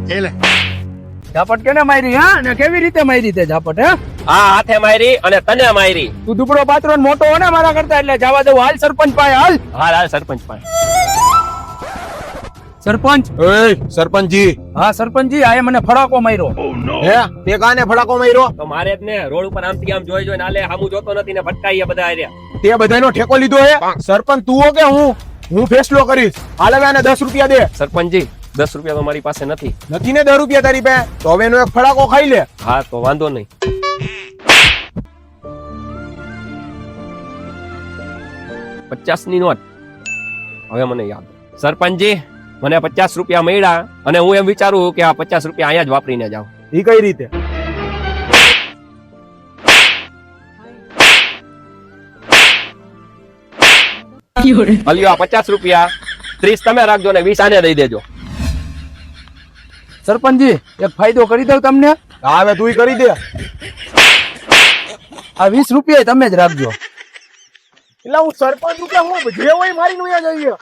એલે ઝાપટ કેને મારી? હા, ને કેવી રીતે મારી તે ઝાપટ? હે, આ હાથે મારી અને તને મારી. તું દુબળો પાત્રો ને મોટો હો ને મારા કરતા, એટલે જવા દઉં. હાલ સરપંચ પાસે હાલ. હાલ હાલ સરપંચ પાસે. સરપંચ. સરપંચજી. હા સરપંચજી, આ મને ફડાકો માર્યો. હે તે કાને ફડાકો માર્યો? તો મારે જ ને રોડ ઉપર આમથી આમ જોઈ જોઈને આલે હામું જોતો નથી ને ભટકાઈએ બધા આર્યા. તે બધાનો ઠેકો લીધો હે? સરપંચ તું હો કે હું ફેસલો કરીશ. હાલ હવે આને 10 રૂપિયા દે. સરપંચજી 10 રૂપિયા તો મારી પાસે નથી. નથી ને 10 રૂપિયા તારી પાસે? તો હવે એનો એક ફડાકો ખાઈ લે. હા તો વાંધો નહીં. 50 ની નોટ હવે મને યાદ. સરપંચજી મને 50 રૂપિયા મળ્યા અને હું એમ વિચારું કે આ 50 રૂપિયા અહીંયા જ વાપરીને જાઉં. ઈ કઈ રીતે? અલ્યો આ 50 રૂપિયા 30 તમે રાખજો ને 20 આને દઈ દેજો. સરપંચજી એક ફાયદો કરી દઉં તમને. હા હવે તું કરી દે. આ 20 રૂપિયા તમે જ રાખજો. એટલે હું સરપંચ છું કે હું જે હોય મારી નું જઈએ.